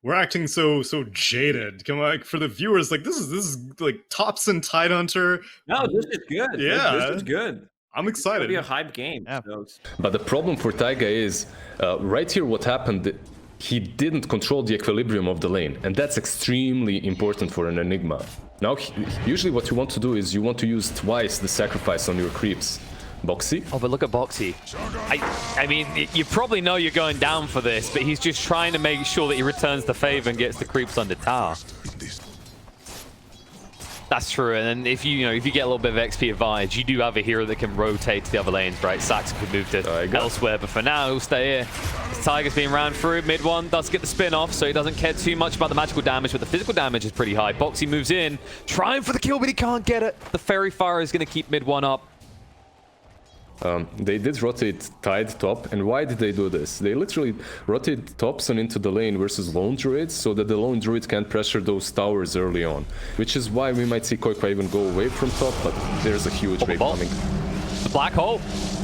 we're acting so jaded. Come on, like, for the viewers, like this is like Thompson Tidehunter. No, this is good. Yeah, this is good. I'm excited. It'll be a hype game. Yeah. So But the problem for Taiga is, right here what happened, he didn't control the equilibrium of the lane, and that's extremely important for an Enigma. Now, usually what you want to do is you want to use twice the sacrifice on your creeps. Boxy? Oh, but look at Boxy. I mean, you probably know you're going down for this, but he's just trying to make sure that he returns the favor and gets the creeps on the tower. That's true, and then if you get a little bit of XP advantage, you do have a hero that can rotate to the other lanes, right? Saxon could move to elsewhere, but for now, he'll stay here. Tiger's being ran through. Mid one does get the spin off, so he doesn't care too much about the magical damage, but the physical damage is pretty high. Boxy moves in, trying for the kill, but he can't get it. The Fairy Fire is going to keep mid one up. They did rotate Tide top, and why did they do this? They literally rotate Thompson into the lane versus lone druids so that the lone druid can't pressure those towers early on, which is why we might see Koikwa even go away from top, but there's a huge wave coming. The black hole.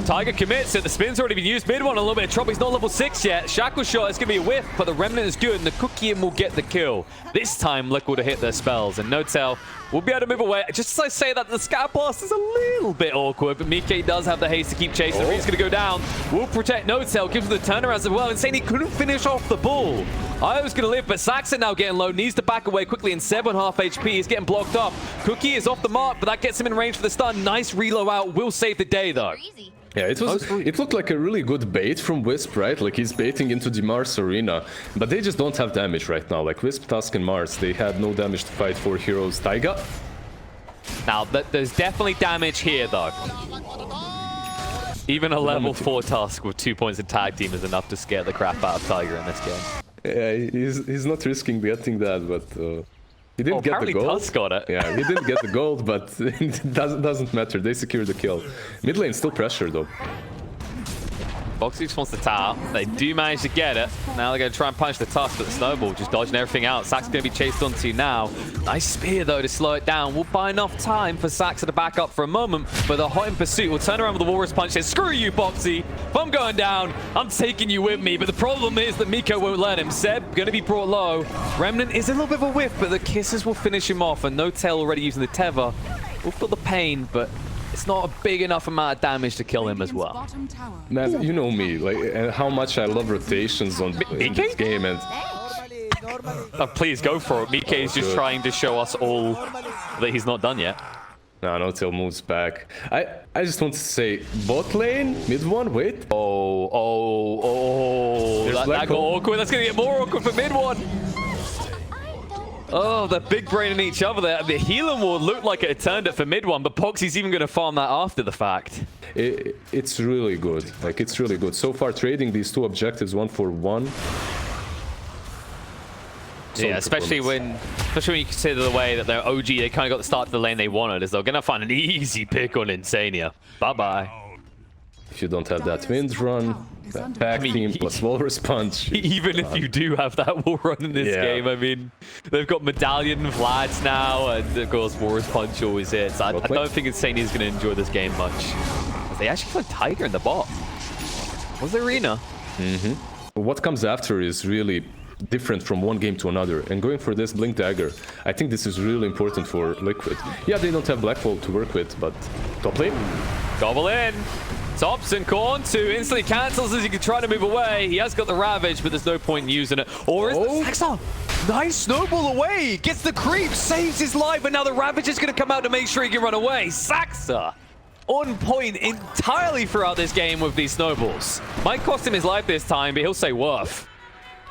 Tiger commits it. The spin's already been used. Mid one a little bit of trouble. He's not level 6 yet. Shackle shot is going to be a whiff, but the Remnant is good, and the Cookie will get the kill. This time, Liquid will hit their spells, and No-Tail will be able to move away. Just as I say that, the Scat Blast is a little bit awkward, but Mike does have the haste to keep chasing. He's going to go down. Will protect No-Tail, gives him the turnaround as well. Insane, he couldn't finish off the bull. I was going to live, but Saxon now getting low. Needs to back away quickly in 7.5 HP. He's getting blocked up. Cookie is off the mark, but that gets him in range for the stun. Nice reload out. Will save the day, though. Yeah, it looked like a really good bait from Wisp, right? Like he's baiting into the Mars arena, but they just don't have damage right now. Like Wisp, Tusk, and Mars, they had no damage to fight for heroes. Taiga? Now, there's definitely damage here, though. Even a level 4 Tusk with 2 points in tag team is enough to scare the crap out of Tiger in this game. Yeah, he's not risking getting that, but he didn't get the gold. Tusk got it. Yeah, he didn't get the gold, but it doesn't matter. They secured the kill. Mid lane still pressure though. Boxy just wants the tower. They do manage to get it. Now they're going to try and punch the Tusk, but the Snowball just dodging everything out. Sax's going to be chased onto now. Nice spear, though, to slow it down. Will buy enough time for Saxa to back up for a moment, but the hot in pursuit will turn around with the Walrus Punch. Says, screw you, Boxy. If I'm going down, I'm taking you with me. But the problem is that Miko won't let him. Seb going to be brought low. Remnant is a little bit of a whiff, but the kisses will finish him off. And No-Tail already using the Tether. We'll feel the pain, but it's not a big enough amount of damage to kill him as well. Man, you know me, like, and how much I love rotations in this game, and please go for it. Mike is just trying to show us all that he's not done yet. no, Tail moves back. I just want to say, bot lane, mid one, wait. That got awkward. That's gonna get more awkward for mid one. Oh, they're big braining each other there. The healing ward looked like it had turned it for mid one, but Boxy's even going to farm that after the fact. It's really good. Like, it's really good. So far, trading these two objectives 1 for 1. Yeah, especially when you consider the way that they're OG, they kind of got the start to the lane they wanted, is they're going to find an easy pick on Insania. Bye-bye. If you don't have that wind run, that back team plus Walrus Punch. Even if you do have that wall run in this game, I mean, they've got Medallion Vlads now, and of course Walrus Punch always hits. I don't think Insania is going to enjoy this game much. They actually put Tiger in the bot. What's the arena? What comes after is really different from one game to another, and going for this Blink Dagger, I think this is really important for Liquid. Yeah, they don't have Blackwall to work with, but top lane. Gobble in. Thompson Corn to instantly cancels as he can try to move away. He has got the Ravage, but there's no point in using it. Or is the Saxa? Nice snowball away. Gets the creep, saves his life, and now the Ravage is going to come out to make sure he can run away. Saxa on point entirely throughout this game with these snowballs. Might cost him his life this time, but he'll say worth.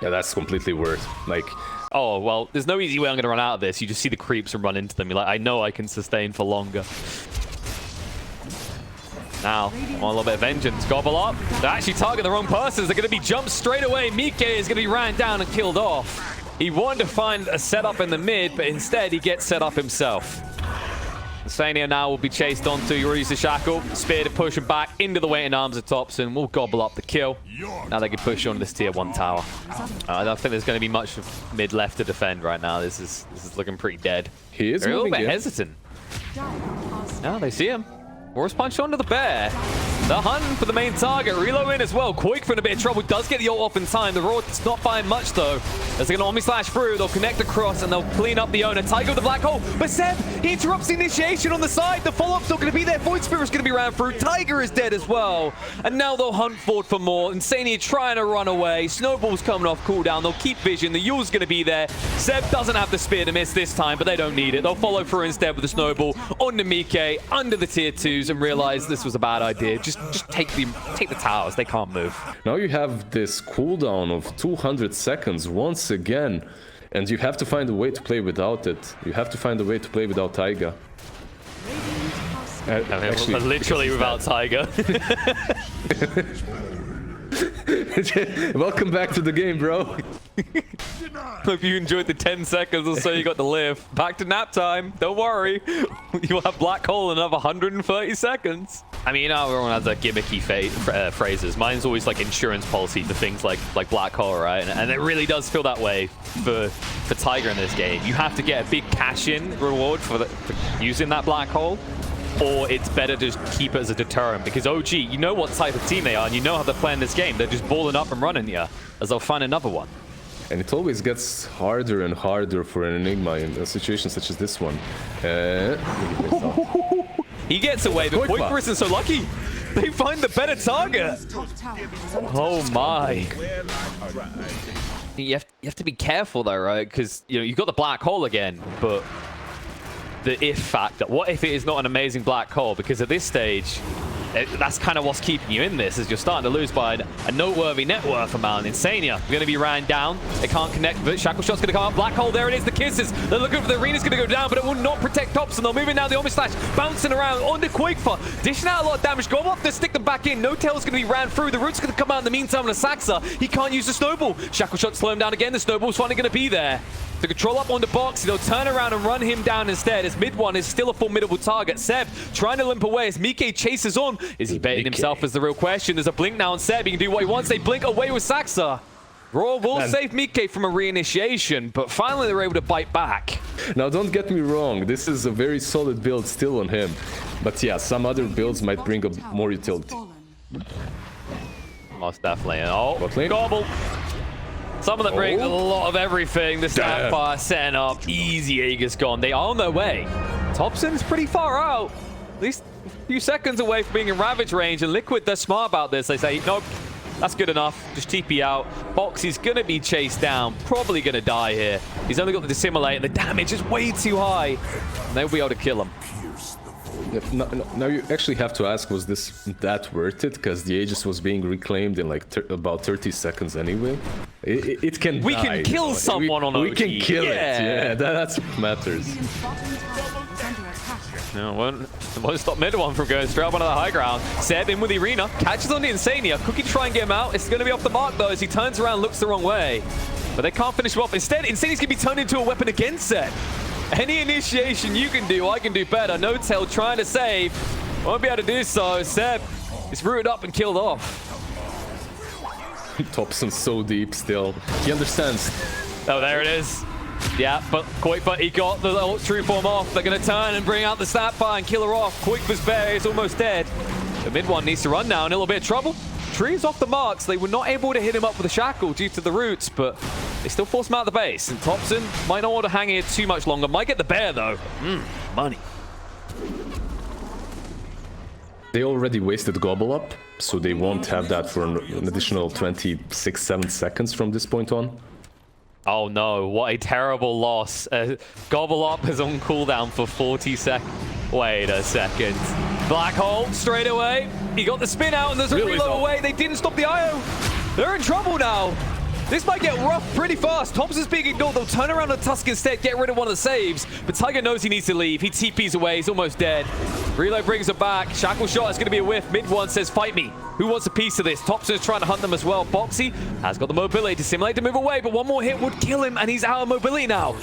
Yeah, that's completely worth. Like, oh, well, there's no easy way I'm going to run out of this. You just see the creeps and run into them. You're like, I know I can sustain for longer. Now, on a little bit of vengeance. Gobble up. They're actually targeting the wrong persons. They're going to be jumped straight away. Mike is going to be ran down and killed off. He wanted to find a setup in the mid, but instead he gets set up himself. Insania now will be chased onto. He used the shackle. Spear to push him back into the waiting arms of Thompson. Will gobble up the kill. Now they can push on this tier 1 tower. I don't think there's going to be much of mid left to defend right now. This is looking pretty dead. He is a little bit hesitant. Now they see him. Walrus Punch onto the bear. The hunt for the main target. Reload in as well. Quake in a bit of trouble. Does get the ult off in time. The Raw does not find much though. As they're going to Omni-Slash through, they'll connect across and they'll clean up the owner. Tiger with the black hole. But Seb, he interrupts the initiation on the side. The follow-up's not going to be there. Void Spirit's going to be ran through. Tiger is dead as well. And now they'll hunt forward for more. Insania trying to run away. Snowball's coming off cooldown. They'll keep vision. The Yule's going to be there. Seb doesn't have the spear to miss this time, but they don't need it. They'll follow through instead with the Snowball onto Mike, under the tier 2s, and realize this was a bad idea. Just take the towers. They can't move. Now you have this cooldown of 200 seconds once again, and you have to find a way to play without it. You have to find a way to play without Taiga. Actually, literally without Taiga. Welcome back to the game, bro. Hope you enjoyed the 10 seconds or so you got to live. Back to nap time. Don't worry. You'll have black hole in another 130 seconds. I mean, everyone has their gimmicky phrases. Mine's always like insurance policy for things like black hole, right? And it really does feel that way for Tiger in this game. You have to get a big cash-in reward for using that black hole, or it's better to just keep it as a deterrent, because OG, you know what type of team they are and you know how they're playing this game. They're just balling up and running you, as they'll find another one. And it always gets harder and harder for an Enigma in a situation such as this one. He gets away, but Quaker isn't so lucky. They find the better target. Oh my. You have to be careful though, right? Because you've got the black hole again, but the if factor. What if it is not an amazing black hole? Because at this stage, that's kind of what's keeping you in this, is you're starting to lose by a noteworthy net worth amount. Insania going to be ran down. They can't connect, but Shackle Shot's going to come up. Black hole, there it is, the kisses. They're looking for the arena's going to go down, but it will not protect Thompson. They're moving now, the Omni-Slash bouncing around onto Quakefa, dishing out a lot of damage. Go up to stick them back in. No Tail's going to be ran through. The Root's going to come out in the meantime on a Saxa. He can't use the Snowball. Shackle Shot slow him down again. The Snowball's finally going to be there. To control up on the box, they'll turn around and run him down instead, as mid one is still a formidable target. Seb trying to limp away as Mike chases on. Is he baiting himself is the real question. There's a blink now on Seb. He can do what he wants. They blink away with Saxa. Raw will save Mike from a reinitiation, but finally they're able to bite back. Now don't get me wrong, this is a very solid build still on him. But yeah, some other builds might bring up more utility. Most definitely. Oh, gobble. Some of them bring a lot of everything. The Sapphire setting up. Easy Aegis gone. They are on their way. Thompson's pretty far out. At least a few seconds away from being in Ravage range. And Liquid, they're smart about this. They say, nope, that's good enough. Just TP out. Boxy's going to be chased down. Probably going to die here. He's only got the Dissimulate. And the damage is way too high. And they'll be able to kill him. Now you actually have to ask, was this that worth it? Because the Aegis was being reclaimed in like about 30 seconds anyway. It can We can kill someone on OG. We can kill it. Yeah, that's what matters. No, won't stop mid one from going straight up onto the high ground. Seb in with the arena, catches on the Insania. Cookie try and get him out. It's going to be off the mark though as he turns around, looks the wrong way. But they can't finish him off. Instead, Insania's going to be turned into a weapon against Seb. Any initiation you can do, I can do better. No Tail trying to save. Won't be able to do so. Seb is rooted up and killed off. Thompson's so deep still. He understands. Oh, there it is. Yeah, but Quakefa, he got the little true form off. They're going to turn and bring out the Snapfire and kill her off. Quakefa's bare is almost dead. The mid one needs to run now in a little bit of trouble. Tree's off the marks. They were not able to hit him up with a shackle due to the roots, but they still force him out of the base. And Thompson might not want to hang here too much longer. Might get the bear, though. Money. They already wasted Gobble Up, so they won't have that for an additional 26-7 seconds from this point on. Oh no, what a terrible loss. Gobble Up is on cooldown for 40 seconds. Wait a second. Black hole straight away. He got the spin out and there's a reload away. They didn't stop the IO. They're in trouble now. This might get rough pretty fast. Thompson's being ignored. They'll turn around on Tusk instead, get rid of one of the saves. But Tiger knows he needs to leave. He TPs away. He's almost dead. Reload brings him back. Shackle Shot is going to be a whiff. Mid one says, fight me. Who wants a piece of this? Thompson's trying to hunt them as well. Boxy has got the mobility to simulate to move away, but one more hit would kill him, and he's out of mobility now.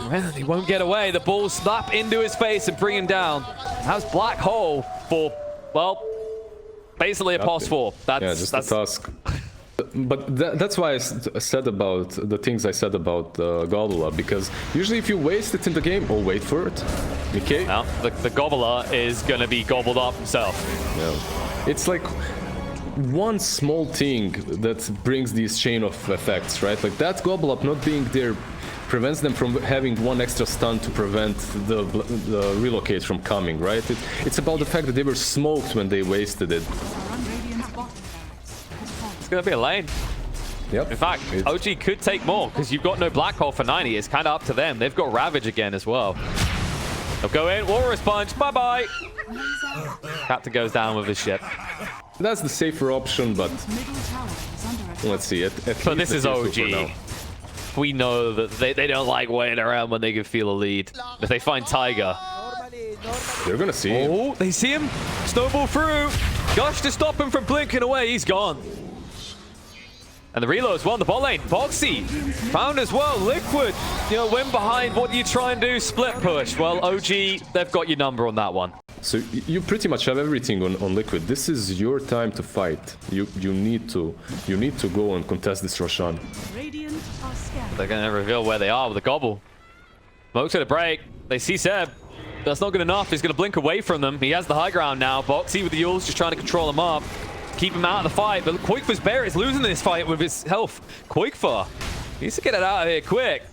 Well, he won't get away. The ball slap into his face and bring him down. That's Black Hole for, well, basically a pos 4. That's a Tusk. But that's why I said about the things I said about Gobbler, because usually if you waste it in the game, oh, wait for it. Okay? Now, the Gobbler is going to be gobbled up himself. Yeah. It's like one small thing that brings these chain of effects, right? Like that gobble up not being there prevents them from having one extra stun to prevent the relocate from coming, right? It's about the fact that they were smoked when they wasted it. It's gonna be a lane. Yep. In fact, OG could take more because you've got no black hole for 90. It's kind of up to them. They've got Ravage again as well. They'll go in, Walrus Punch, bye-bye. Captain goes down with his ship. That's the safer option, but let's see. But this is OG. We know that they don't like waiting around when they can feel a lead. If they find Tiger, they're gonna see him. Oh, they see him. Snowball through. Gosh, to stop him from blinking away, he's gone. And the reload's won the bot lane. Boxy found as well. Liquid, you know, went behind. What do you try and do? Split push. Well, OG, they've got your number on that one. So you pretty much have everything on Liquid. This is your time to fight. You need to go and contest this Roshan. They're gonna reveal where they are with a gobble. Smoke's gonna break. They see Seb. That's not good enough. He's gonna blink away from them. He has the high ground now. Boxy with the Yules just trying to control him up. Keep him out of the fight, but Quakefar's bear is losing this fight with his health. Quakefar needs to get it out of here quick.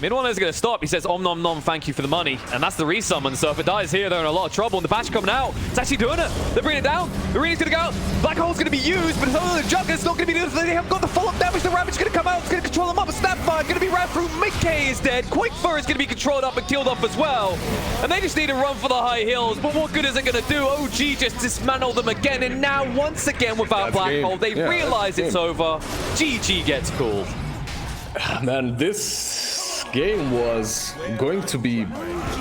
Mid one is going to stop. He says, om nom nom, thank you for the money. And that's the resummon, so if it dies here, they're in a lot of trouble. And the bash coming out. It's actually doing it. They're bringing it down. The Arena's going to go. Black Hole's going to be used, but it's only the Jugger's. It's not going to be used. They haven't got the follow-up damage. The Ravage is going to come out. It's going to control them up. A Snapfire going to be ran through. Mickey is dead. Quakefar is going to be controlled up and killed off as well. And they just need to run for the high hills. But what good is it going to do? OG just dismantled them again. And now, once again, without Black Hole, they realize it's over. GG gets called. Man, this game was going to be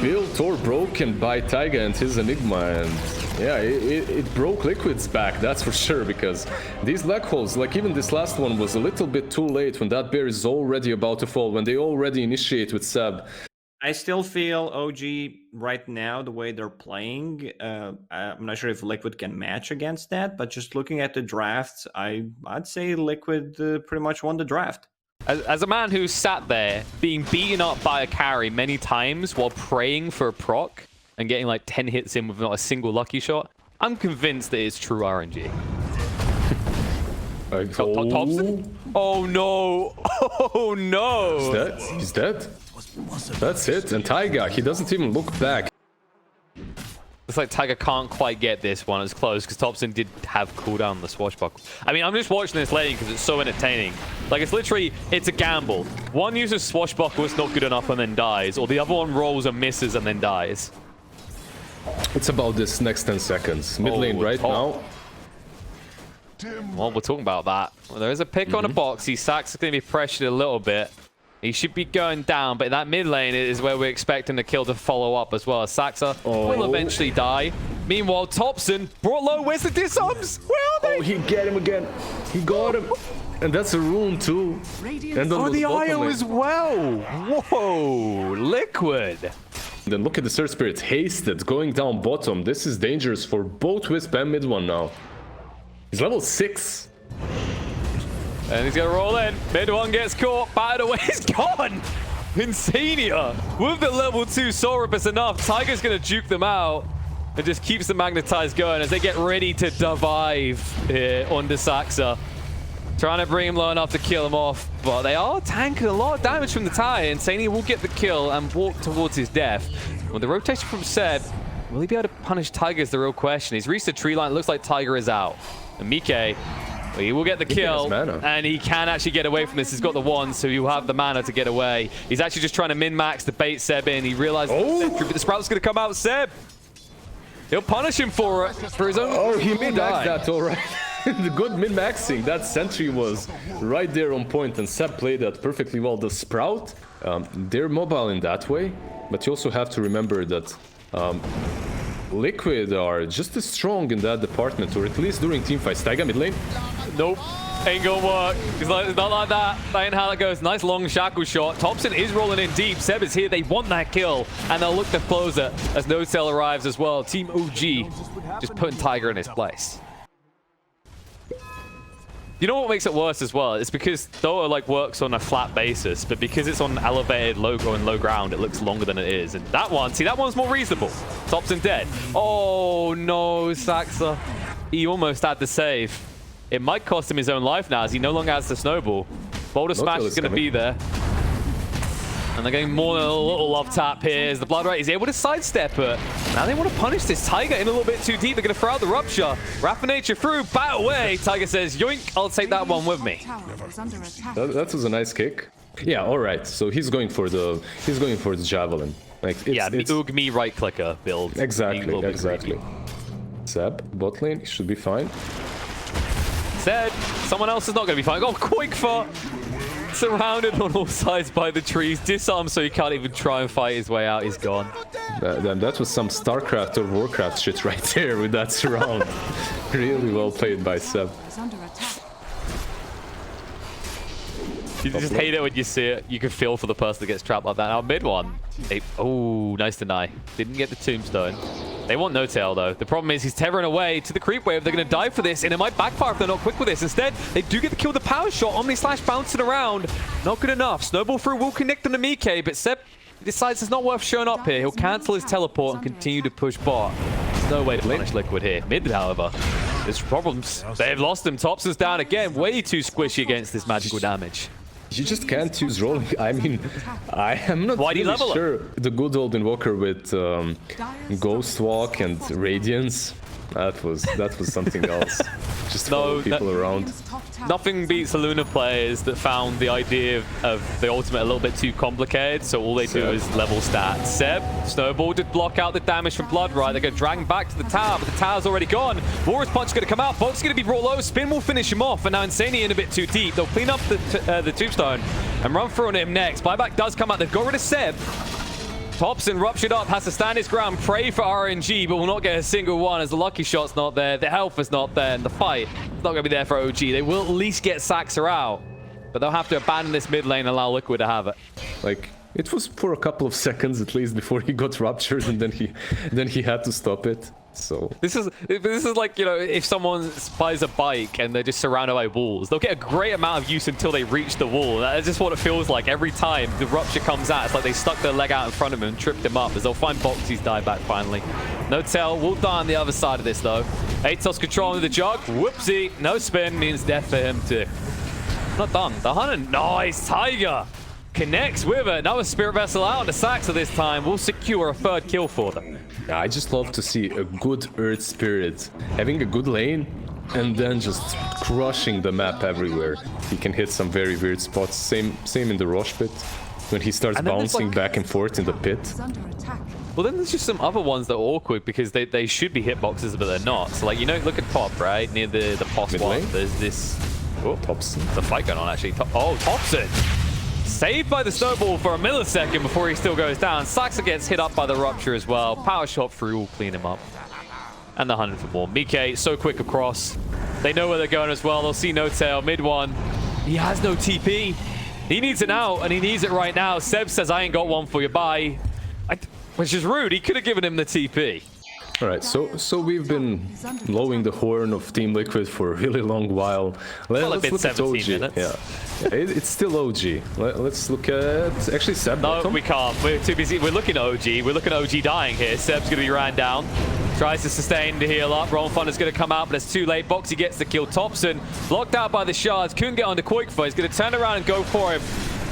built or broken by Taiga and his Enigma, and yeah, it broke Liquid's back, that's for sure, because these black holes, like even this last one, was a little bit too late when that bear is already about to fall, when they already initiate with Seb. I still feel OG right now, the way they're playing, I'm not sure if Liquid can match against that, but just looking at the drafts, I'd say Liquid pretty much won the draft. As a man who sat there being beaten up by a carry many times while praying for a proc and getting like 10 hits in with not a single lucky shot, I'm convinced that it's true RNG. Thompson? Oh no! Oh no! He's dead. He's dead. That's it. And Taiga, he doesn't even look back. Looks like Tiger can't quite get this one as close because Thompson did have cooldown on the swashbuckle. I mean, I'm just watching this lane because it's so entertaining. Like, it's literally, it's a gamble. One uses swashbuckle, it's not good enough and then dies, or the other one rolls and misses and then dies. It's about this next 10 seconds. Mid lane right now. Well, we're talking about that. Well, there is a pick on a box. Sax is going to be pressured a little bit. He should be going down, but that mid lane is where we're expecting the kill to follow up as well. Saxa will eventually die. Meanwhile, Thompson brought low. Where's the disarms? Where are they? Oh, he get him again. He got him. And that's a rune too. And oh, the IO as well. Whoa, Liquid. Then look at the Third Spirit. Hasted, going down bottom. This is dangerous for both Wisp and mid one now. He's level 6. And he's going to roll in. Mid one gets caught. By the way, he's gone. Insania with the level 2 Sorapus enough. Tiger's going to juke them out and just keeps the Magnetize going as they get ready to dive here on Saxa. Trying to bring him low enough to kill him off, but they are tanking a lot of damage from the Tire. Insania will get the kill and walk towards his death. With the rotation from Seb, will he be able to punish Tiger is the real question. He's reached the tree line. It looks like Tiger is out. And Mike, he will get the kill, and he can actually get away from this. He's got the one, so he'll have the mana to get away. He's actually just trying to min-max to bait Seb in. He realizes the Sprout's going to come out. Seb, he'll punish him for it, for his own. Oh, he min-maxed that, all right. The good min-maxing. That sentry was right there on point, and Seb played that perfectly well. The Sprout, they're mobile in that way, but you also have to remember that Liquid are just as strong in that department, or at least during teamfights. Taiga mid lane? Nope. Ain't gonna work. It's not like that. That ain't how it goes. Nice long shackle shot. Thompson is rolling in deep. Seb is here. They want that kill, and they'll look to close it as No Cell arrives as well. Team OG just putting Tiger in his place. You know what makes it worse as well? It's because Dota like works on a flat basis, but because it's on elevated logo and low ground, it looks longer than it is. And that one, see, that one's more reasonable. Thompson dead. Oh no, Saxa. he almost had the save. It might cost him his own life now as he no longer has the snowball. Boulder Smash is going to be there. And they're getting more than a little love tap here as the Blood Right is able to sidestep it. Now they want to punish this Tiger in a little bit too deep. They're going to throw out the Rupture. Raffinature through, bat away. Tiger says, yoink, I'll take that one with me. That was a nice kick. Yeah, all right. So he's going for the javelin. Like the Ugmi right clicker build. Exactly. Seb, bot lane, he should be fine. Said, someone else is not going to be fine. Oh, Quickfoot! Surrounded on all sides by the trees, disarmed so he can't even try and fight his way out. He's gone. That was some StarCraft or Warcraft shit right there with that surround. Really well played by Seb. You just hate it when you see it. You can feel for the person that gets trapped like that. Now mid one. Oh, nice deny. Didn't get the tombstone. They want no tail though. The problem is he's tethering away to the creep wave. They're going to die for this, and it might backfire if they're not quick with this. Instead, they do get the kill. The power shot. Omni Slash bouncing around. Not good enough. Snowball through will connect on the Mike, but Seb decides it's not worth showing up here. He'll cancel his teleport and continue to push bot. There's no way to punish Liquid here. Mid, however, there's problems. They've lost him. Thompson's down again. Way too squishy against this magical damage. You just can't use rolling. I mean, I am not really sure. The good old Invoker with Ghost Walk and Radiance. That was something else. Just follow people around. Nothing beats the Luna players that found the idea of the ultimate a little bit too complicated, so all they do is level stats. Seb, Snowball did block out the damage from Blood Right. They're going to drag him back to the tower, but the tower's already gone. Warrior's Punch is going to come out. Bot's going to be brought low. Spin will finish him off, and now Insania in a bit too deep. They'll clean up the tombstone and run through on him next. Buyback does come out. They've got rid of Seb. Thompson ruptured up, has to stand his ground, pray for RNG, but will not get a single one as the lucky shot's not there, the health is not there, and the fight is not going to be there for OG. They will at least get Saxer out, but they'll have to abandon this mid lane and allow Liquid to have it. Like, it was for a couple of seconds at least before he got ruptured, and then he had to stop it. So this is like, you know, if someone buys a bike and they're just surrounded by walls, they'll get a great amount of use until they reach the wall. That's just what it feels like every time the rupture comes out. It's like they stuck their leg out in front of him and tripped him up, as they'll find Boxy's die back finally. No tail will die on the other side of this though. Atos controlling the jug. Whoopsie. No spin means death for him too. Not done. The Hunter. Nice. Tiger connects with it. Another Spirit Vessel out. The Saxer this time will secure a third kill for them. Yeah, I just love to see a good Earth Spirit having a good lane and then just crushing the map everywhere. He can hit some very weird spots. Same in the Rosh pit when he starts bouncing back and forth in the pit. Well, then there's just some other ones that are awkward because they should be hitboxes, but they're not. So, like, you know, look at top, right? Near the POS one. There's this... Oh, Thompson. There's a fight going on, actually. Oh, Thompson! Saved by the snowball for a millisecond before he still goes down. Saxer gets hit up by the rupture as well. Power shot through will clean him up. And the 100 for more. Mike, so quick across. They know where they're going as well. They'll see no tail. Mid one. He has no TP. He needs an out, and he needs it right now. Seb says, I ain't got one for you. Bye. Which is rude. He could have given him the TP. All right, so we've been blowing the horn of Team Liquid for a really long while. Let's look at OG. Minutes. Yeah, it's still OG. Let's look at actually Seb. No, we can't. We're too busy. We're looking at OG. We're looking at OG dying here. Seb's gonna be ran down. Tries to sustain to heal up. Roll Thunder's gonna come out, but it's too late. Boxy gets the kill. Thompson blocked out by the shards. Couldn't get onto Quickfoot. He's gonna turn around and go for him.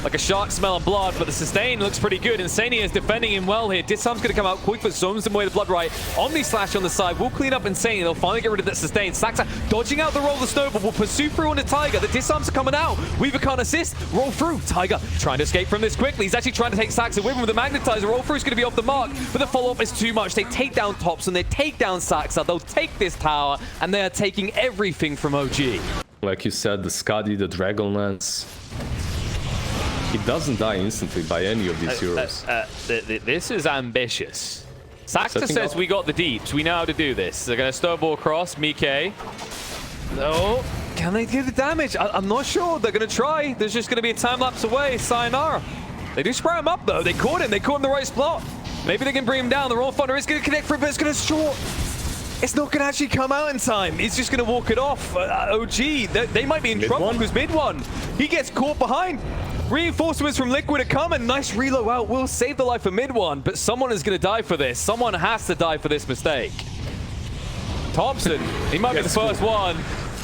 Like a shark smelling blood, but the sustain looks pretty good. Insania is defending him well here. Disarm's going to come out. Quickfoot zooms him away the Blood Right. Omni Slash on the side will clean up Insania. They'll finally get rid of that sustain. Saxer dodging out the roll of the snowball. Will pursue through on the Tiger. The disarms are coming out. Weaver can't assist. Roll through. Tiger trying to escape from this quickly. He's actually trying to take Saxer with him with the magnetizer. Roll through is going to be off the mark, but the follow-up is too much. They take down Thompson. They take down Saxer. They'll take this tower, and they are taking everything from OG. Like you said, the Skadi, the Dragonlance. He doesn't die instantly by any of these heroes. This is ambitious. Saxer says we got the deeps. We know how to do this. They're going to snowball across. Mike. No. Can they do the damage? I'm not sure. They're going to try. There's just going to be a time lapse away. Sayonara. They do spray him up, though. They caught him. They caught him in the right spot. Maybe they can bring him down. The Roll Thunder is going to connect for him, but it's going to short. It's not going to actually come out in time. He's just going to walk it off. OG, they might be in trouble because mid one. He gets caught behind. Reinforcements from Liquid are coming. Nice reload out will save the life of mid one, but someone is going to die for this. Someone has to die for this mistake. Thompson, he might be the first one.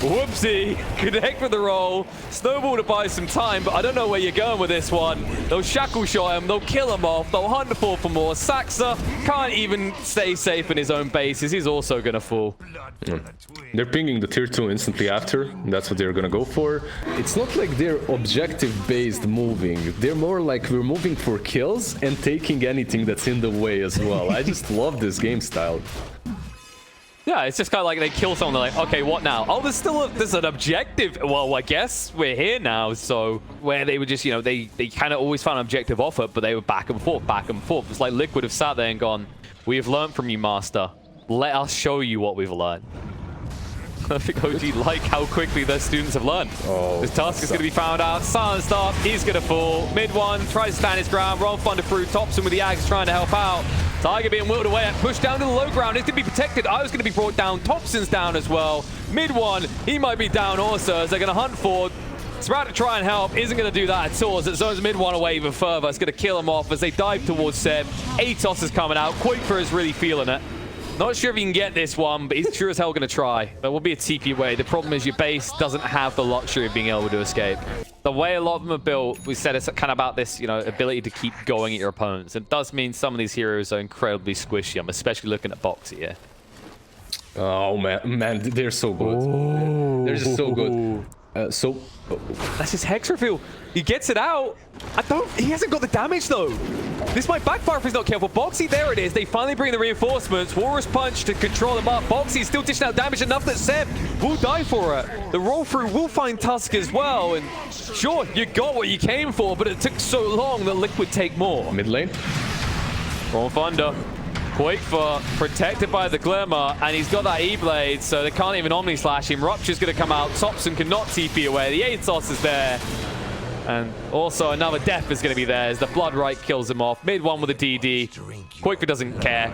Whoopsie, connect with the roll. Snowball to buy some time, but I don't know where you're going with this one. They'll shackle shot him, they'll kill him off, they'll hunt for more. Saxa can't even stay safe in his own bases. He's also going to fall. They're pinging the tier 2 instantly after. That's what they're going to go for. It's not like they're objective-based moving. They're more like we're moving for kills and taking anything that's in the way as well. I just love this game style. Yeah, it's just kind of like they kill someone, they're like, okay, what now? Oh, there's an objective. Well, I guess we're here now. So where they were just, you know, they kind of always found an objective off it, but they were back and forth, back and forth. It's like Liquid have sat there and gone, we have learned from you, Master. Let us show you what we've learned. I think OG like how quickly their students have learned. Oh, this task is going to be found out. Silent start, he's going to fall. Mid one, tries to stand his ground. Roll Thunder through, Thompson with the Axe trying to help out. Tiger being whirled away and pushed down to the low ground. It's going to be protected. I was going to be brought down. Thompson's down as well. Mid one, he might be down also as they're going to hunt forward. It's about to try and help. Isn't going to do that at all as it zones mid one away even further. It's going to kill him off as they dive towards Seb. Atos is coming out. Quaker is really feeling it. Not sure if he can get this one, but he's sure as hell going to try. There will be a TP way. The problem is your base doesn't have the luxury of being able to escape. The way a lot of them are built, we said it's kind of about this, you know, ability to keep going at your opponents. It does mean some of these heroes are incredibly squishy. I'm especially looking at Boxy here. Oh, man, they're so good. Oh. They're just so good. That's his Hex reveal. He gets it out. He hasn't got the damage though. This might backfire if he's not careful. Boxy, there it is. They finally bring the reinforcements. Walrus Punch to control him up. Boxy's still dishing out damage enough that Seb will die for it. The roll through will find Tusk as well. And sure, you got what you came for, but it took so long that Liquid take more. Mid lane. Roll Thunder. Quakefoot protected by the Glimmer, and he's got that E-Blade, so they can't even Omni Slash him. Rupture's going to come out. Thompson cannot TP away. The Atos is there. And also another death is going to be there as the Blood Right kills him off. Mid one with a DD. Quakefoot doesn't care.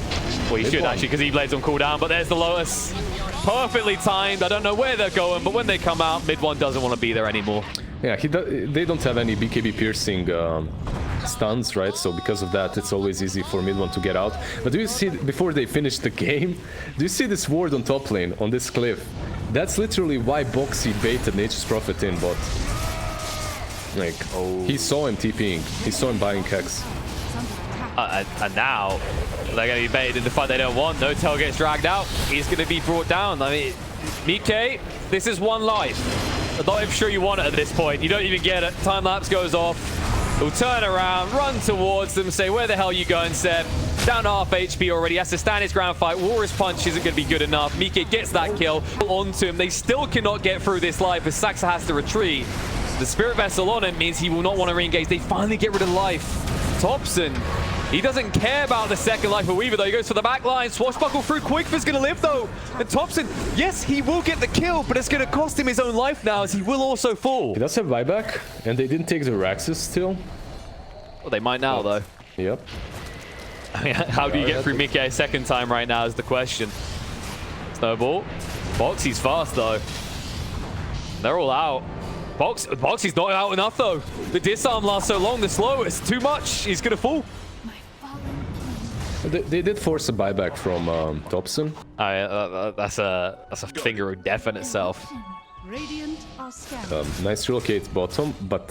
Well, he should actually because E-Blade's on cooldown, but there's the Lotus. Perfectly timed. I don't know where they're going, but when they come out, mid one doesn't want to be there anymore. Yeah, they don't have any BKB piercing stuns, right? So because of that, it's always easy for mid one to get out. But do you see, before they finish the game, do you see this ward on top lane, on this cliff? That's literally why Boxy baited Nature's Prophet in bot. Like, he saw him TPing, he saw him buying Hex. And now, they're going to be baited in the fight they don't want. No Tail gets dragged out. He's going to be brought down. I mean, Mike, this is one life. I'm not even sure you want it at this point. You don't even get it. Time lapse goes off. He'll turn around, run towards them, say, where the hell are you going, Seb? Down to half HP already. Has to stand his ground fight. Walrus Punch isn't going to be good enough. Mike gets that kill onto him. They still cannot get through this life as Saxa has to retreat. The Spirit Vessel on him means he will not want to re-engage. They finally get rid of life. Thompson, he doesn't care about the second life of Weaver, though. He goes for the back line. Swashbuckle through. Quakefoot's going to live, though. And Thompson, yes, he will get the kill, but it's going to cost him his own life now, as he will also fall. He does have buyback, and they didn't take the Raxus still. Well, they might now, though. Yep. How do you get through Mickey a second time right now is the question. Snowball. Boxy's fast, though. They're all out. Boxy's not out enough, though. The disarm lasts so long, the slow is too much. He's going to fall. They did force a buyback from Thompson. That's a finger of death in itself. Nice relocate bottom, but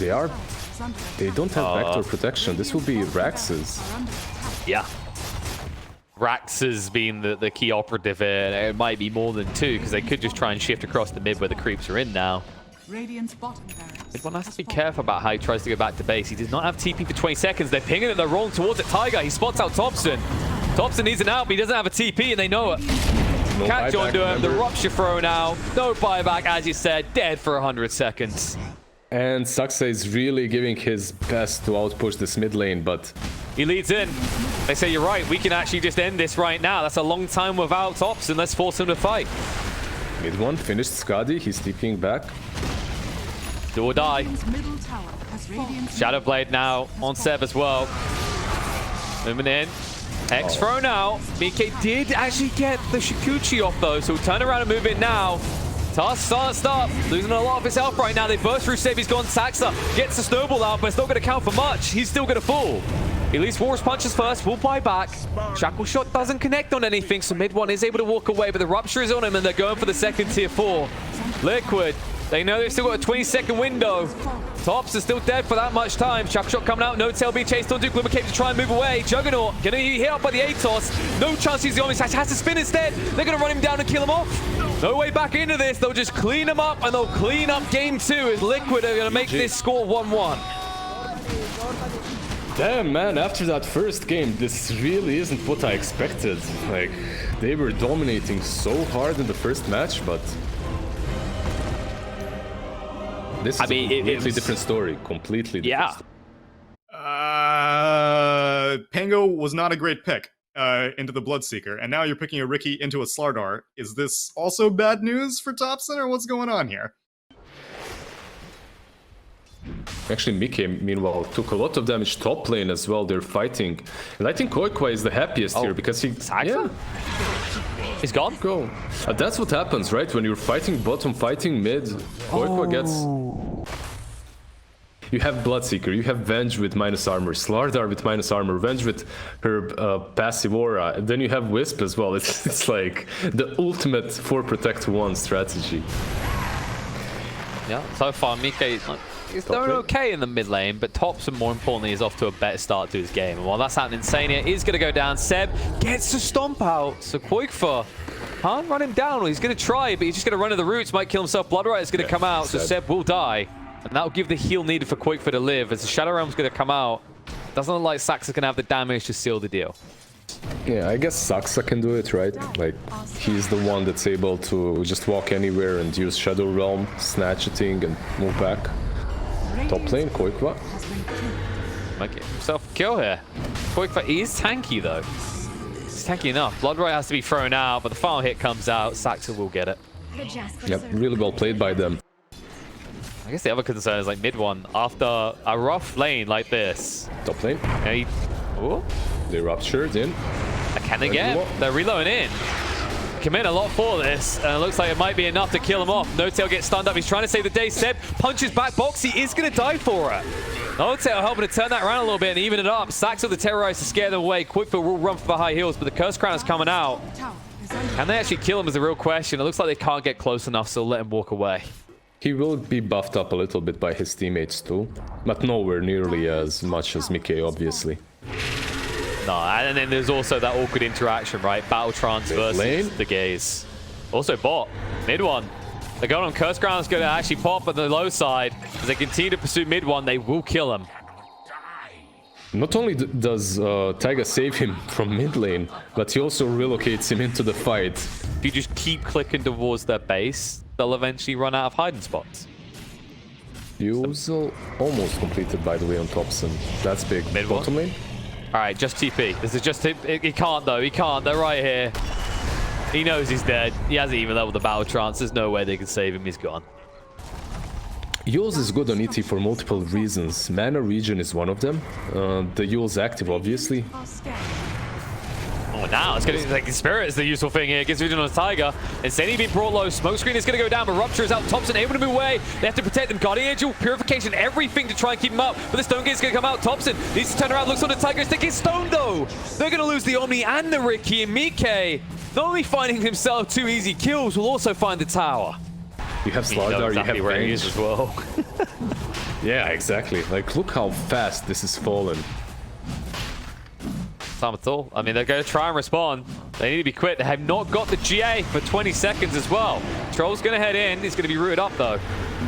they don't have backdoor protection. This will be Rax's. Yeah. Rax has been the key operative here. It might be more than two because they could just try and shift across the mid where the creeps are in now. One has to be careful about how he tries to go back to base. He does not have TP for 20 seconds. They're pinging it. They're rolling towards it. Tiger, he spots out Thompson. Thompson needs an out, but he doesn't have a TP, and they know it. No Catch buyback, onto him. remember? The Rupture thrown out. No buyback, as you said. Dead for 100 seconds. And Saxa is really giving his best to outpush this mid lane, but... He leads in. They say, you're right. We can actually just end this right now. That's a long time without Thompson. Let's force him to fight. Mid one finished Skadi. He's TPing back. Do or die. Shadowblade now on Seb as well. Moving in. Hex thrown out. Mike did actually get the Shikuchi off though, so he'll turn around and move in now. Tusk can't stop. Losing a lot of his health right now. They burst through save. He's gone. Saxa gets the snowball out, but it's not going to count for much. He's still going to fall. At least Walrus punches first. Will buy back. Shackle shot doesn't connect on anything, so mid one is able to walk away, but the rupture is on him, and they're going for the second tier 4. Liquid. They know they've still got a 20-second window. Tops are still dead for that much time. Shackle shot coming out. No tail being chased on. Glimmer Cape to try and move away. Juggernaut gonna be hit up by the Atos. No chance he's the Omni Sash. Has to spin instead. They're gonna run him down and kill him off. No way back into this. They'll just clean him up, and they'll clean up game 2 as Liquid are gonna make this score 1-1. Damn, man, after that first game, this really isn't what I expected. Like, they were dominating so hard in the first match, but this is a completely different story. Completely different story. Pango was not a great pick into the Bloodseeker, and now you're picking a Riki into a Slardar. Is this also bad news for Topson, or what's going on here? Actually, Mickey, meanwhile, took a lot of damage top lane as well. They're fighting. And I think Koikwa is the happiest here because he... Yeah. He's gone? Go. That's what happens, right? When you're fighting bottom, fighting mid, Koikwa gets... You have Bloodseeker, you have Venge with minus armor, Slardar with minus armor, Venge with her passive aura, and then you have Wisp as well. It's like the ultimate 4 protect 1 strategy. Yeah, so far Mickey... He's doing okay in the mid lane, but Topson, more importantly, is off to a better start to his game. And while that's happening, Insania is going to go down. Seb gets to stomp out. So Koikfa can't run him down. Well, he's going to try, but he's just going to run to the roots. Might kill himself. Bloodright is going to come out, so Seb will die. And that will give the heal needed for Koikfa to live. As the Shadow Realm's going to come out, doesn't look like Saxa can have the damage to seal the deal. Yeah, I guess Saxa can do it, right? Like, he's the one that's able to just walk anywhere and use Shadow Realm, snatch a thing, and move back. Top lane, Koikwa. Might get himself a kill here. Koikwa is tanky, though. He's tanky enough. Bloodright has to be thrown out, but the final hit comes out. Saxa will get it. Yep, really well played by them. I guess the other concern is, like, mid one. After a rough lane like this. Top lane. Ooh. They ruptured in. Can they get? They're reloading in. Commit a lot for this, and it looks like it might be enough to kill him off. No Tail gets stunned up. He's trying to save the day. Seb punches back. Boxy is going to die for it. No Tail helping to turn that around a little bit and even it up. Saxa the Terrorize to scare them away. Quickfoot will run for the high heels, but the Curse Crown is coming out. Can they actually kill him is a real question. It looks like they can't get close enough, so let him walk away. He will be buffed up a little bit by his teammates too, but nowhere nearly as much as Mickey, obviously. No, and then there's also that awkward interaction, right? Battle Trance versus the Gaze. Also bot, mid one. The gun on Curse Ground is going to actually pop at the low side. As they continue to pursue mid one, they will kill him. Not only does Taiga save him from mid lane, but he also relocates him into the fight. If you just keep clicking towards their base, they'll eventually run out of hiding spots. Usal almost completed, by the way, on Topson. That's big. Mid bottom one. lane. All right, just TP. This is just he can't though. He can't. They're right here. He knows he's dead. He hasn't even leveled the Battle Trance. There's no way they can save him. He's gone. Yule's is good on ET for multiple reasons. Mana regen is one of them. The Yule's active, obviously. Oh, now it's going to like Spirit is the useful thing here. Gets vision on the Tiger. Insania being brought low. Smokescreen is going to go down, but Rupture is out. Topson able to move away. They have to protect them. Guardian Angel, Purification, everything to try and keep him up. But the Stone Gate is going to come out. Topson needs to turn around. Looks on the Tiger. They get stoned though. They're going to lose the Omni and the Riki. And Mike, not only finding himself 2 easy kills, will also find the tower. You have Slardar, exactly you have where he is range as well. Yeah, exactly. Like, look how fast this is fallen. Time at all. I mean, they're going to try and respond. They need to be quick. They have not got the GA for 20 seconds as well. Troll's going to head in. He's going to be rooted up, though.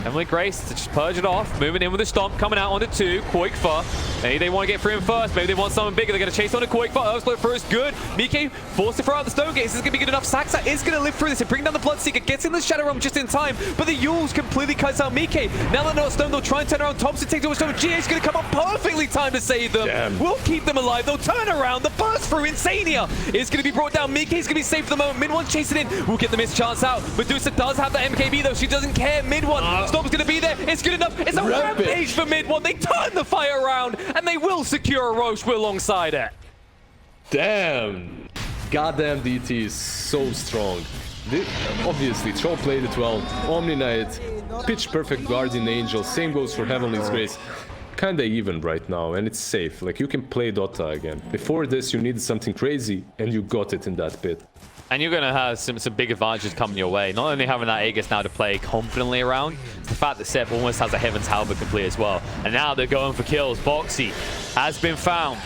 Emily Grace to just purge it off. Moving in with a stomp. Coming out onto 2. Koikfa. Maybe they want to get through him first. Maybe they want something bigger. They're going to chase onto Koikfa. Earthsplit first. Good. Mike forced to throw out the Stone Gate. This is going to be good enough. Saxa is going to live through this and bring down the Bloodseeker. Gets in the Shadow Realm just in time. But the Yules completely cuts out Mike. Now they're not stunned. They'll try and turn around. Thompson takes over Stone. GA is going to come up perfectly timed to save them. Damn. We'll keep them alive. They'll turn around. The burst through. Insania is going to be brought down. Mike is going to be safe for the moment. Mid one chasing in. We'll get the missed chance out. Medusa does have that MKB though. She doesn't care. Mid one. Storm's going to be there. It's good enough. It's a rampage for mid one. They turn the fight around and they will secure a Roche alongside it. Damn. Goddamn DT is so strong. Obviously, Troll played it well. Omni Knight, pitch perfect Guardian Angel. Same goes for Heavenly's Grace. Kinda even right now, and it's safe. Like, you can play Dota again. Before this, you needed something crazy, and you got it in that pit. And you're going to have some big advantages coming your way. Not only having that Aegis now to play confidently around, it's the fact that Seb almost has a Heaven's Halberd complete as well. And now they're going for kills. Boxy has been found.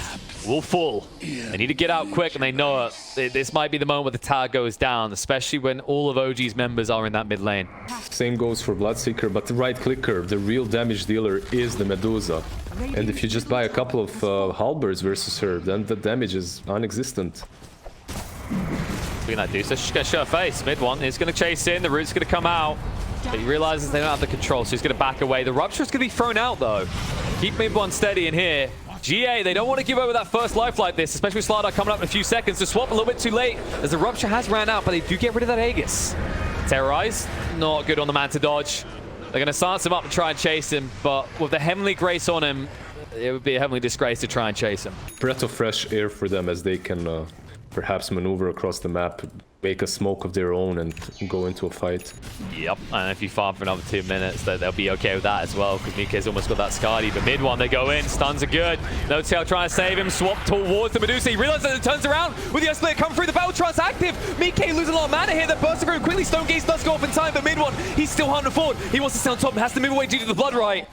Will fall. They need to get out quick, and they know it. This might be the moment where the tower goes down, especially when all of OG's members are in that mid lane. Same goes for Bloodseeker, but the right clicker, the real damage dealer, is the Medusa. And if you just buy a couple of halberds versus her, then the damage is non-existent. Look at that Medusa. She's going to show her face. Mid one is going to chase in. The root's going to come out. But he realizes they don't have the control, so he's going to back away. The Rupture's going to be thrown out, though. Keep mid one steady in here. GA, they don't want to give over that first life like this, especially with Slardar coming up in a few seconds. To swap a little bit too late, as the Rupture has ran out, but they do get rid of that Aegis. Terrorize, not good on the man to dodge. They're going to silence him up and try and chase him, but with the Heavenly Grace on him, it would be a Heavenly Disgrace to try and chase him. Breath of fresh air for them, as they can perhaps maneuver across the map, make a smoke of their own, and go into a fight. Yep, and if you farm for another 2 minutes, they'll be okay with that as well, because Mike's almost got that Skadi. But mid one, they go in, stuns are good. No Tail trying to save him, swap towards the Medusa. He realizes that it turns around with the Escalate come through, the Battle Trance active. Mike losing a lot of mana here, they're bursting through quickly. Stone Gaze does go off in time, but mid one, he's still hunting forward. He wants to stay on top, has to move away due to the Blood Right.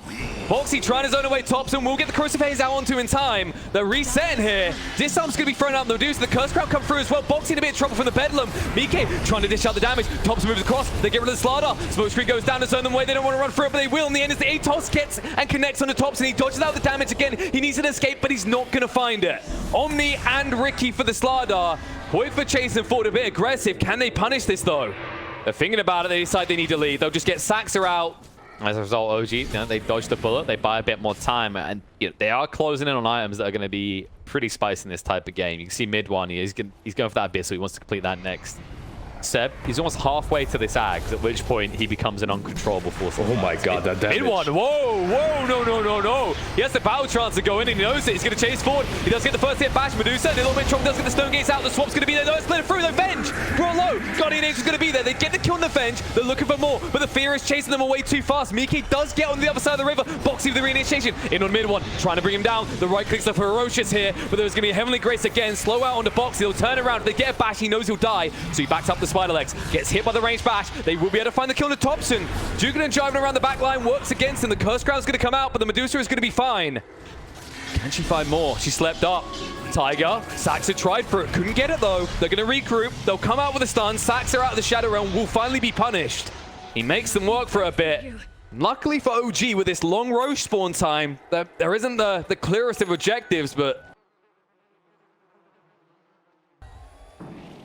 Boxy trying his own away Thompson, will get the Crucifix out onto in time. They're resetting here. Disarm's going to be thrown out on the Medusa. The Curse Crown come through as well. Boxy in a bit of trouble from the Bedlam. Mike trying to dish out the damage. Thompson moves across. They get rid of the Slardar. Smoke Screen goes down to zone them away. They don't want to run through it, but they will. In the end, as the Atos gets and connects on the Thompson. He dodges out the damage again. He needs an escape, but he's not going to find it. Omni and Ricky for the Slardar. Point for chasing forward, a bit aggressive. Can they punish this, though? They're thinking about it. They decide they need to leave. They'll just get Saxer out. As a result, OG, they dodge the bullet, they buy a bit more time, and they are closing in on items that are going to be pretty spicy in this type of game. You can see mid one, he's going for that Abyss, so he wants to complete that next. Seb, he's almost halfway to this Ags, at which point he becomes an uncontrollable force. Oh my god, that damage. Mid one, whoa, no. He has the Battle Trance to go in, and he knows it. He's going to chase forward. He does get the first hit bash. Medusa, a little bit trouble, does get the Stone Gates out. The swap's going to be there. No, it's split through. The Venge, draw low. Guardian Angel's going to be there. They get the kill on the Venge. They're looking for more, but the Fear is chasing them away too fast. Miki does get on the other side of the river. Boxy with the reinitiation. In on mid one, trying to bring him down. The right clicks are ferocious here, but there's going to be a Heavenly Grace again. Slow out on the Boxy. They'll turn around. If they get a bash, he knows he'll die, so he backs up the Spider Legs. Gets hit by the range bash. They will be able to find the kill to Thompson. Jukin and driving around the back line works against him. The Curse Crown's going to come out, but the Medusa is going to be fine. Can she find more? She slept up. Tiger, Saxer tried for it. Couldn't get it, though. They're going to regroup. They'll come out with a stun. Saxer out of the Shadow Realm will finally be punished. He makes them work for a bit. Luckily for OG, with this long Roche spawn time, there isn't the clearest of objectives, but...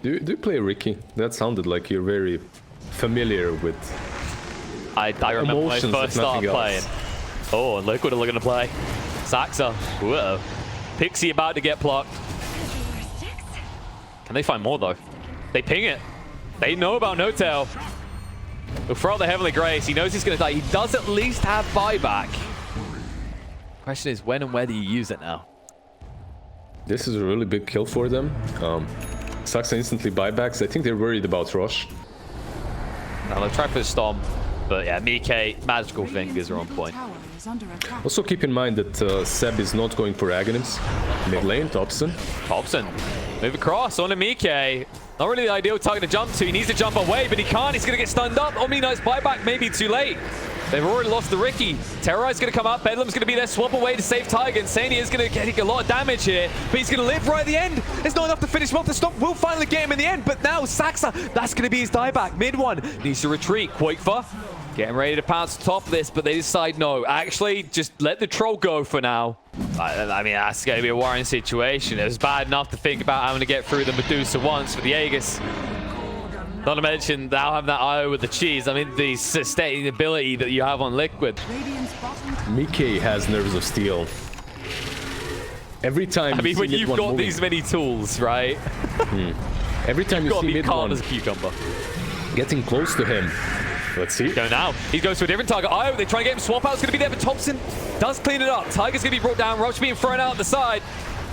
Do you play Ricky? That sounded like you're very familiar with I remember when I first started playing. Oh, and Liquid are looking to play. Saxa. Whoa. Pixie about to get plucked. Can they find more, though? They ping it. They know about No Tail. He'll throw out the Heavenly Grace. He knows he's going to die. He does at least have buyback. Question is, when and where do you use it now? This is a really big kill for them. Saxa instantly buybacks. I think they're worried about Roche. Now they'll try for the Storm, but yeah, Mike, magical fingers are on point. Also keep in mind that Seb is not going for Aghanims. Mid lane, Thompson. Move across onto Mike. Not really the ideal target to jump to. He needs to jump away, but he can't. He's going to get stunned up. Omni Knight's buyback may be too late. They've already lost the Ricky. Terrorize going to come up. Bedlam's going to be there. Swap away to save Tiger. Insania is going to get a lot of damage here, but he's going to live right at the end. It's not enough to finish him off. The stop will finally get him in the end, but now Saxa, that's going to be his dieback. Mid one needs to retreat. Quakefa getting ready to pounce top of this, but they decide no. Actually, just let the troll go for now. I mean, that's going to be a worrying situation. It was bad enough to think about having to get through the Medusa once for the Aegis. Not to mention now having that IO with the cheese. I mean, the sustaining ability that you have on Liquid. Mike has Nerves of Steel. Every time when you've got these many tools, right? Every time you see mid one as a cucumber. Getting close to him. Let's see. Go now. He goes to a different target. IO, they try and get him. Swap out's going to be there, but Thompson does clean it up. Tiger's going to be brought down. Roche being thrown out the side.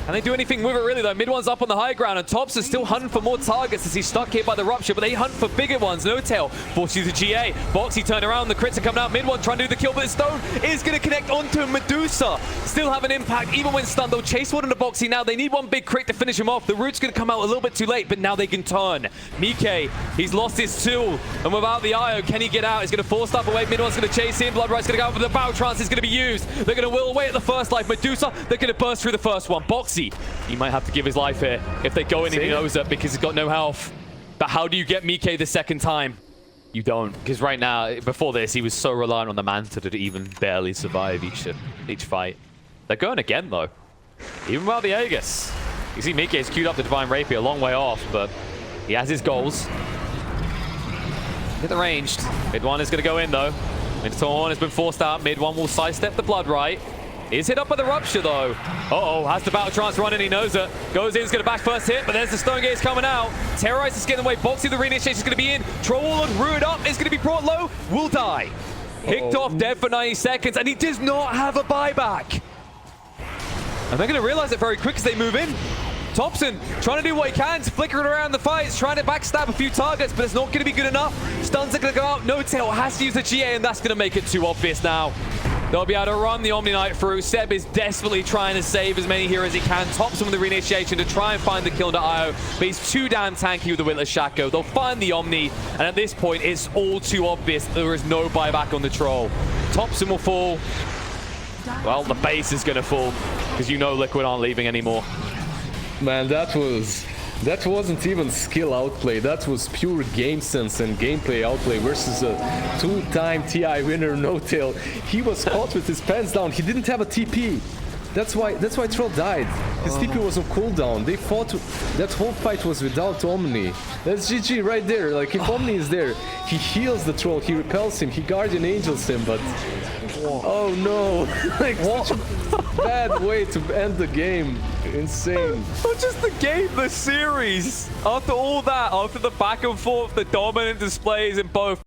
Can they do anything with it, really, though? Mid one's up on the high ground, and Thompson still hunting for more targets as he's stuck here by the Rupture, but they hunt for bigger ones. No Tail forces the GA. Boxy turn around, the crits are coming out. Mid one trying to do the kill, but the stone is going to connect onto Medusa. Still have an impact, even when stunned. They'll chase one into Boxy now. They need one big crit to finish him off. The root's going to come out a little bit too late, but now they can turn. Mike, he's lost his tool, and without the IO, can he get out? He's going to force stuff away. Mid one's going to chase in. Blood Right's going to go out, but the Battle Trance is going to be used. They're going to will away at the first life. Medusa, they're going to burst through the first one. Boxy, he might have to give his life here if they go in and he knows it because he's got no health. But how do you get Mike the second time? You don't, because right now, before this, he was so reliant on the Manta to even barely survive each fight. They're going again, though. Even without the Aegis. You see Mike's queued up the Divine Rapier a long way off, but he has his goals. Hit the ranged. Mid one is going to go in, though. Mid-Torn has been forced out. Mid one will sidestep the Blood Right. Is hit up by the Rupture, though. Uh-oh, has the Battle Trance running, he knows it. Goes in, is going to back first hit, but there's the Stone Gaze coming out. Terrorize is getting away. Boxy, the reinitiation is going to be in. Troll Warlord, Ruined Up, is going to be brought low. Will die. Picked off dead for 90 seconds, and he does not have a buyback. And they're going to realize it very quick as they move in. Thompson trying to do what he can, flickering around the fights, trying to backstab a few targets, but it's not going to be good enough. Stuns are going to go out. No Tail has to use the GA, and that's going to make it too obvious now. They'll be able to run the Omni Knight through. Seb is desperately trying to save as many heroes as he can. Thompson with the reinitiation to try and find the kill into IO, but he's too damn tanky with the Witless Shaco. They'll find the Omni, and at this point, it's all too obvious there is no buyback on the Troll. Thompson will fall. Well, the base is going to fall, because you know Liquid aren't leaving anymore. Man, that wasn't even skill outplay. That was pure game sense and gameplay outplay versus a two-time TI winner, No Tail. He was caught with his pants down. He didn't have a TP. That's why Troll died. His TP was on cooldown. They fought. That whole fight was without Omni. That's GG right there. Like, if Omni is there, he heals the Troll, he repels him, he Guardian Angels him, but oh no. Like, such a bad way to end the game. Insane. Not just the game, the series. After all that, after the back and forth, the dominant displays in both